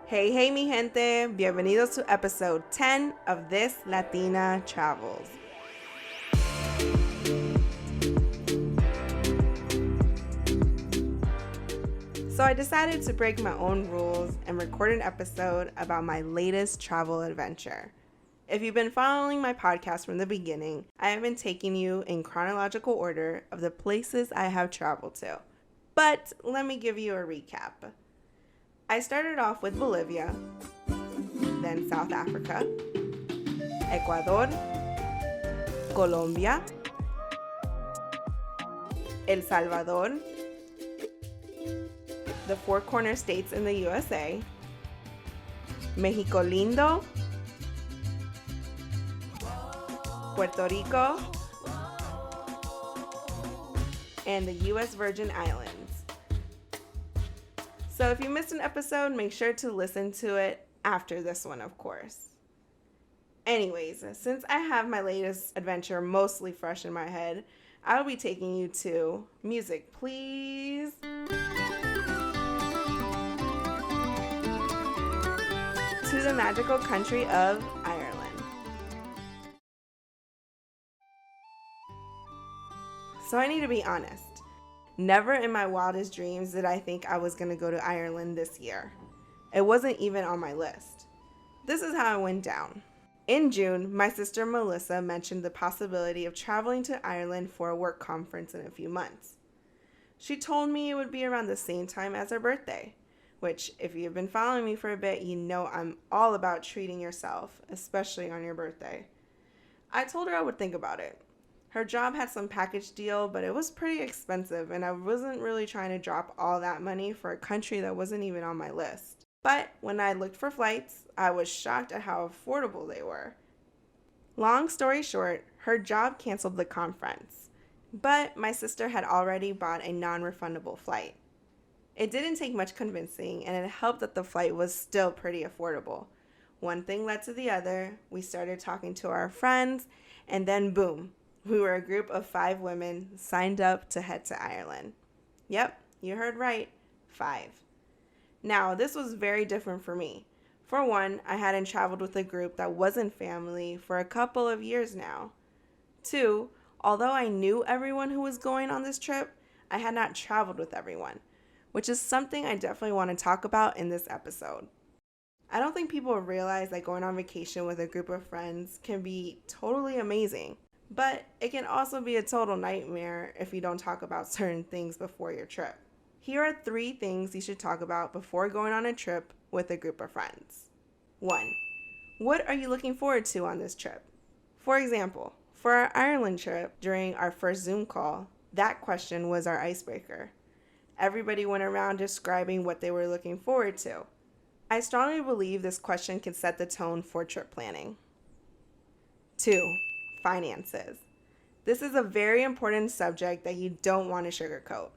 Hey, hey, mi gente. Bienvenidos to episode 10 of This Latina Travels. So I decided to break my own rules and record an episode about my latest travel adventure. If you've been following my podcast from the beginning, I have been taking you in chronological order of the places I have traveled to. But let me give you a recap. I started off with Bolivia, then South Africa, Ecuador, Colombia, El Salvador, the Four Corner States in the USA, Mexico Lindo, Puerto Rico, and the U.S. Virgin Islands. So if you missed an episode, make sure to listen to it after this one, of course. Anyways, since I have my latest adventure mostly fresh in my head, I'll be taking you to music, please. To the magical country of Ireland. So I need to be honest. Never in my wildest dreams did I think I was going to go to Ireland this year. It wasn't even on my list. This is how it went down. In June, my sister Melissa mentioned the possibility of traveling to Ireland for a work conference in a few months. She told me it would be around the same time as her birthday, which, if you've been following me for a bit, you know I'm all about treating yourself, especially on your birthday. I told her I would think about it. Her job had some package deal, but it was pretty expensive, and I wasn't really trying to drop all that money for a country that wasn't even on my list. But when I looked for flights, I was shocked at how affordable they were. Long story short, her job canceled the conference, but my sister had already bought a non-refundable flight. It didn't take much convincing, and it helped that the flight was still pretty affordable. One thing led to the other, we started talking to our friends, and then boom. We were a group of 5 women signed up to head to Ireland. Yep, you heard right, 5. Now, this was very different for me. For one, I hadn't traveled with a group that wasn't family for a couple of years now. 2, although I knew everyone who was going on this trip, I had not traveled with everyone, which is something I definitely want to talk about in this episode. I don't think people realize that going on vacation with a group of friends can be totally amazing. But it can also be a total nightmare if you don't talk about certain things before your trip. Here are 3 things you should talk about before going on a trip with a group of friends. 1. What are you looking forward to on this trip? For example, for our Ireland trip during our first Zoom call, that question was our icebreaker. Everybody went around describing what they were looking forward to. I strongly believe this question can set the tone for trip planning. 2. Finances. This is a very important subject that you don't want to sugarcoat.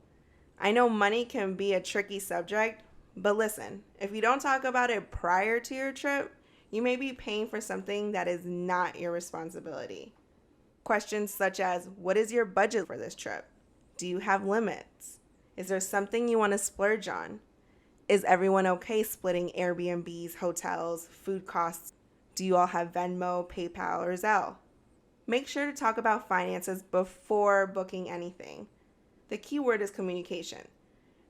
I know money can be a tricky subject, but listen, if you don't talk about it prior to your trip, you may be paying for something that is not your responsibility. Questions such as, what is your budget for this trip? Do you have limits? Is there something you want to splurge on? Is everyone okay splitting Airbnbs, hotels, food costs? Do you all have Venmo, PayPal, or Zelle? Make sure to talk about finances before booking anything. The key word is communication.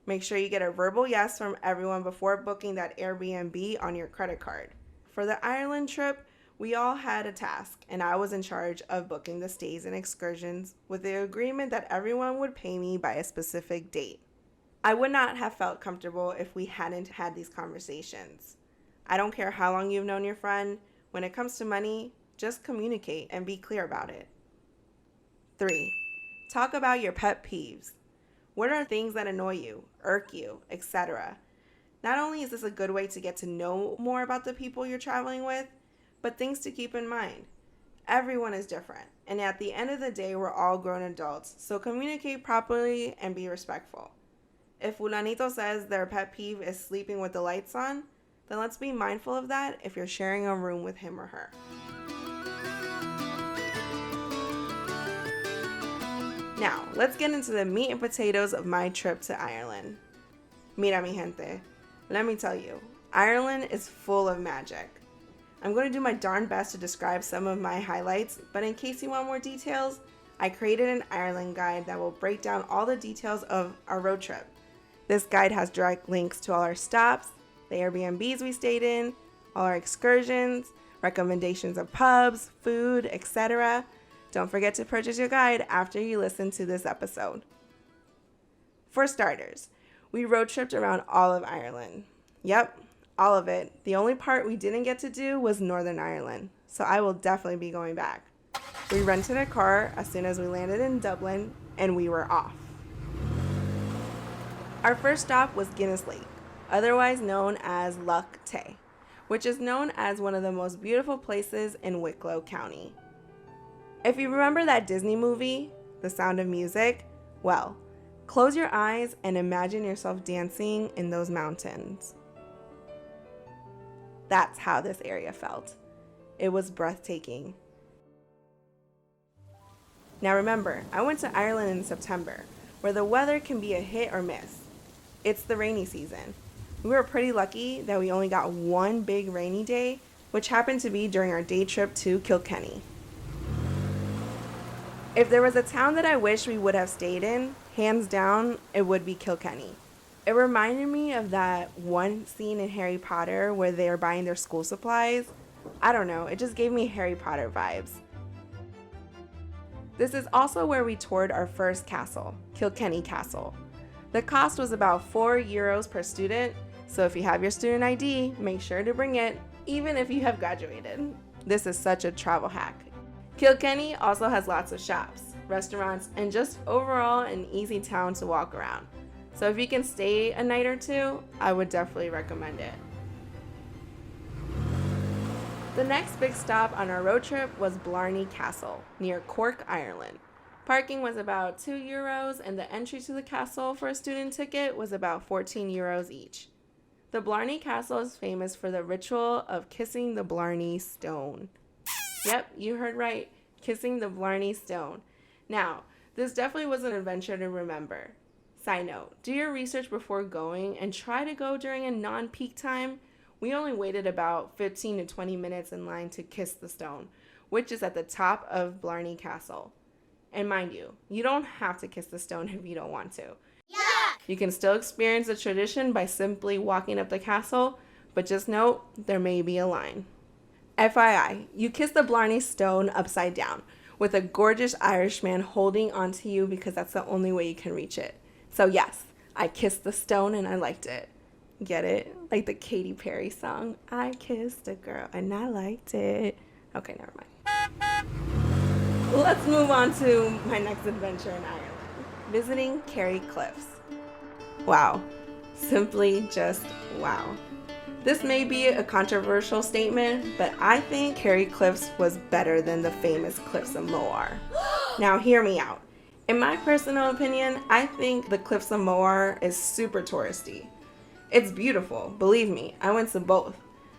Make sure you get a verbal yes from everyone before booking that Airbnb on your credit card. For the Ireland trip, we all had a task, and I was in charge of booking the stays and excursions with the agreement that everyone would pay me by a specific date. I would not have felt comfortable if we hadn't had these conversations. I don't care how long you've known your friend. When it comes to money, just communicate and be clear about it. 3. Talk about your pet peeves. What are things that annoy you, irk you, etc.? Not only is this a good way to get to know more about the people you're traveling with, but things to keep in mind. Everyone is different, and at the end of the day, we're all grown adults, so communicate properly and be respectful. If fulanito says their pet peeve is sleeping with the lights on, then let's be mindful of that if you're sharing a room with him or her. Now, let's get into the meat and potatoes of my trip to Ireland. Mira, mi gente, let me tell you, Ireland is full of magic. I'm going to do my darn best to describe some of my highlights, but in case you want more details, I created an Ireland guide that will break down all the details of our road trip. This guide has direct links to all our stops, the Airbnbs we stayed in, all our excursions, recommendations of pubs, food, etc. Don't forget to purchase your guide after you listen to this episode. For starters, we road tripped around all of Ireland. Yep, all of it. The only part we didn't get to do was Northern Ireland, so I will definitely be going back. We rented a car as soon as we landed in Dublin, and we were off. Our first stop was Guinness Lake, otherwise known as Lough Tay, which is known as one of the most beautiful places in Wicklow County. If you remember that Disney movie, The Sound of Music, well, close your eyes and imagine yourself dancing in those mountains. That's how this area felt. It was breathtaking. Now remember, I went to Ireland in September, where the weather can be a hit or miss. It's the rainy season. We were pretty lucky that we only got one big rainy day, which happened to be during our day trip to Kilkenny. If there was a town that I wish we would have stayed in, hands down, it would be Kilkenny. It reminded me of that one scene in Harry Potter where they are buying their school supplies. I don't know, it just gave me Harry Potter vibes. This is also where we toured our first castle, Kilkenny Castle. The cost was about €4 per student, so if you have your student ID, make sure to bring it, even if you have graduated. This is such a travel hack. Kilkenny also has lots of shops, restaurants, and just overall an easy town to walk around. So if you can stay a night or two, I would definitely recommend it. The next big stop on our road trip was Blarney Castle, near Cork, Ireland. Parking was about €2, and the entry to the castle for a student ticket was about €14 each. The Blarney Castle is famous for the ritual of kissing the Blarney Stone. Yep, you heard right, kissing the Blarney Stone. Now, this definitely was an adventure to remember. Side note, do your research before going and try to go during a non-peak time. We only waited about 15 to 20 minutes in line to kiss the stone, which is at the top of Blarney Castle. And mind you, you don't have to kiss the stone if you don't want to. Yuck! You can still experience the tradition by simply walking up the castle, but just note, there may be a line. FYI, you kiss the Blarney Stone upside down, with a gorgeous Irishman holding onto you because that's the only way you can reach it. So yes, I kissed the stone and I liked it. Get it? Like the Katy Perry song, I kissed a girl and I liked it. Okay, never mind. Let's move on to my next adventure in Ireland, visiting Kerry Cliffs. Wow, simply just wow. This may be a controversial statement, but I think Kerry Cliffs was better than the famous Cliffs of Moher. Now hear me out. In my personal opinion, I think the Cliffs of Moher is super touristy. It's beautiful, believe me, I went to both.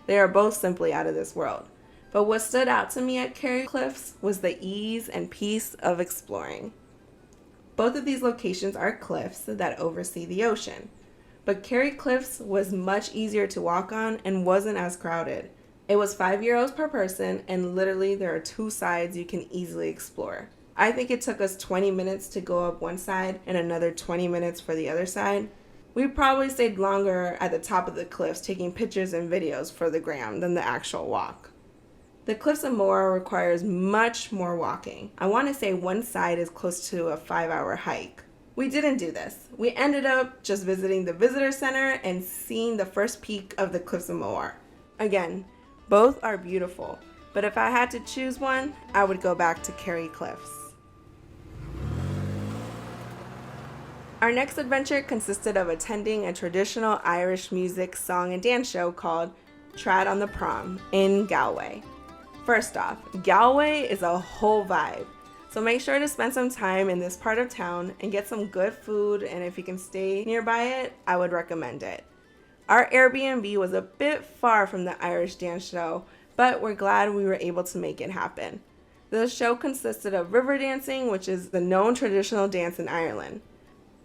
They are both simply out of this world. But what stood out to me at Kerry Cliffs was the ease and peace of exploring. Both of these locations are cliffs that oversee the ocean. But Kerry Cliffs was much easier to walk on and wasn't as crowded. It was €5 per person, and literally there are two sides you can easily explore. I think it took us 20 minutes to go up one side and another 20 minutes for the other side. We probably stayed longer at the top of the cliffs taking pictures and videos for the gram than the actual walk. The Cliffs of Moher requires much more walking. I want to say one side is close to a 5-hour hike. We didn't do this. We ended up just visiting the visitor center and seeing the first peak of the Cliffs of Moher. Again, both are beautiful, but if I had to choose one, I would go back to Kerry Cliffs. Our next adventure consisted of attending a traditional Irish music, song, and dance show called Trad on the Prom in Galway. First off, Galway is a whole vibe, so make sure to spend some time in this part of town and get some good food, and if you can stay nearby it, I would recommend it. Our Airbnb was a bit far from the Irish dance show, but we're glad we were able to make it happen. The show consisted of river dancing, which is the known traditional dance in Ireland.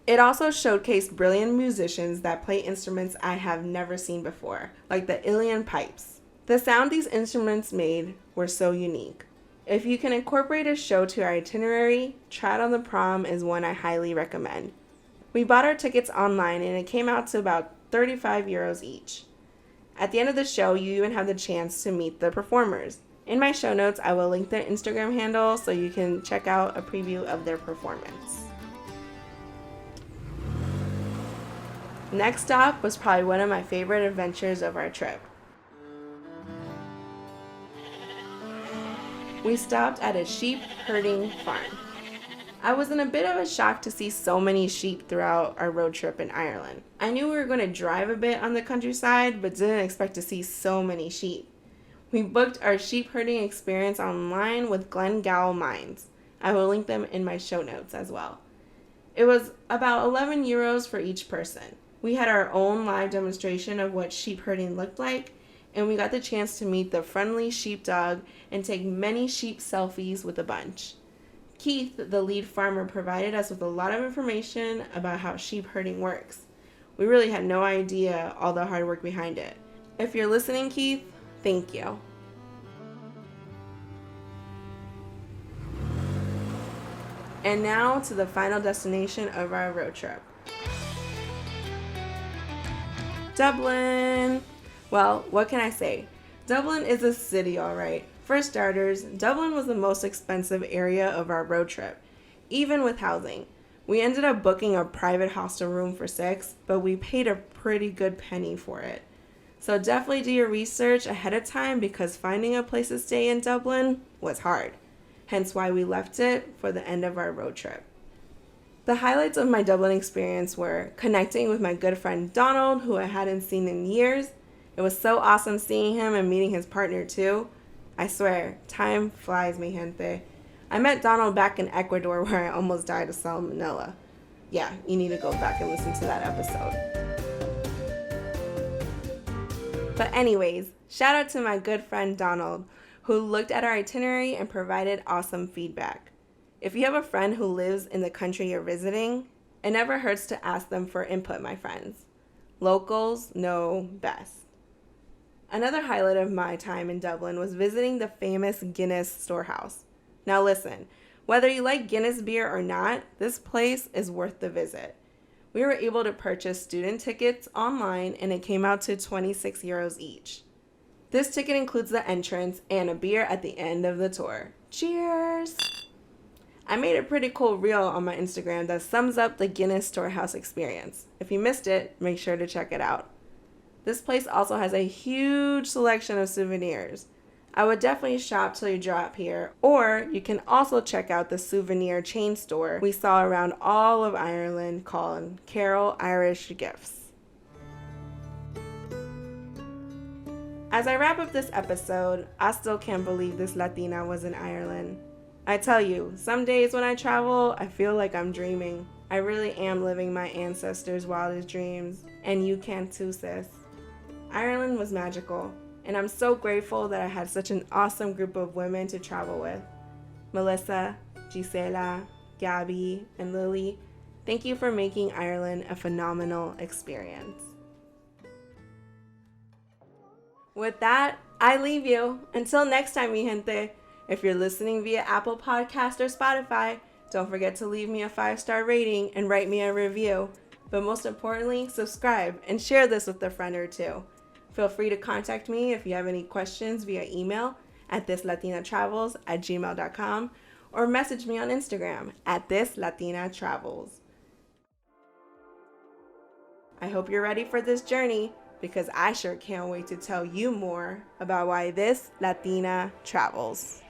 It also showcased brilliant musicians that play instruments I have never seen before, like the Ilian pipes. The sound these instruments made were so unique. If you can incorporate a show to your itinerary, Trad on the Prom is one I highly recommend. We bought our tickets online and it came out to about 35 euros each. At the end of the show, you even have the chance to meet the performers. In my show notes, I will link their Instagram handle so you can check out a preview of their performance. Next stop was probably one of my favorite adventures of our trip. We stopped at a sheep herding farm. I was in a bit of a shock to see so many sheep throughout our road trip in Ireland. I knew we were going to drive a bit on the countryside, but didn't expect to see so many sheep. We booked our sheep herding experience online with Glengowla Mines. I will link them in my show notes as well. It was about 11 euros for each person. We had our own live demonstration of what sheep herding looked like, and we got the chance to meet the friendly sheepdog and take many sheep selfies with a bunch. Keith, the lead farmer, provided us with a lot of information about how sheep herding works. We really had no idea all the hard work behind it. If you're listening, Keith, thank you. And now to the final destination of our road trip. Dublin! Well, what can I say? Dublin is a city, all right. For starters, Dublin was the most expensive area of our road trip, even with housing. We ended up booking a private hostel room for 6, but we paid a pretty good penny for it. So definitely do your research ahead of time because finding a place to stay in Dublin was hard. Hence why we left it for the end of our road trip. The highlights of my Dublin experience were connecting with my good friend Donald, who I hadn't seen in years. It was so awesome seeing him and meeting his partner too. I swear, time flies, mi gente. I met Donald back in Ecuador where I almost died of salmonella. Yeah, you need to go back and listen to that episode. But anyways, shout out to my good friend Donald, who looked at our itinerary and provided awesome feedback. If you have a friend who lives in the country you're visiting, it never hurts to ask them for input, my friends. Locals know best. Another highlight of my time in Dublin was visiting the famous Guinness Storehouse. Now listen, whether you like Guinness beer or not, this place is worth the visit. We were able to purchase student tickets online and it came out to 26 euros each. This ticket includes the entrance and a beer at the end of the tour. Cheers! I made a pretty cool reel on my Instagram that sums up the Guinness Storehouse experience. If you missed it, make sure to check it out. This place also has a huge selection of souvenirs. I would definitely shop till you drop here, or you can also check out the souvenir chain store we saw around all of Ireland called Carol Irish Gifts. As I wrap up this episode, I still can't believe this Latina was in Ireland. I tell you, some days when I travel, I feel like I'm dreaming. I really am living my ancestors' wildest dreams, and you can too, sis. Ireland was magical, and I'm so grateful that I had such an awesome group of women to travel with. Melissa, Gisela, Gabby, and Lily, thank you for making Ireland a phenomenal experience. With that, I leave you. Until next time, mi gente. If you're listening via Apple Podcast or Spotify, don't forget to leave me a 5-star rating and write me a review. But most importantly, subscribe and share this with a friend or two. Feel free to contact me if you have any questions via email at thisLatinaTravels@gmail.com or message me on Instagram at thisLatinaTravels. I hope you're ready for this journey because I sure can't wait to tell you more about why this Latina travels.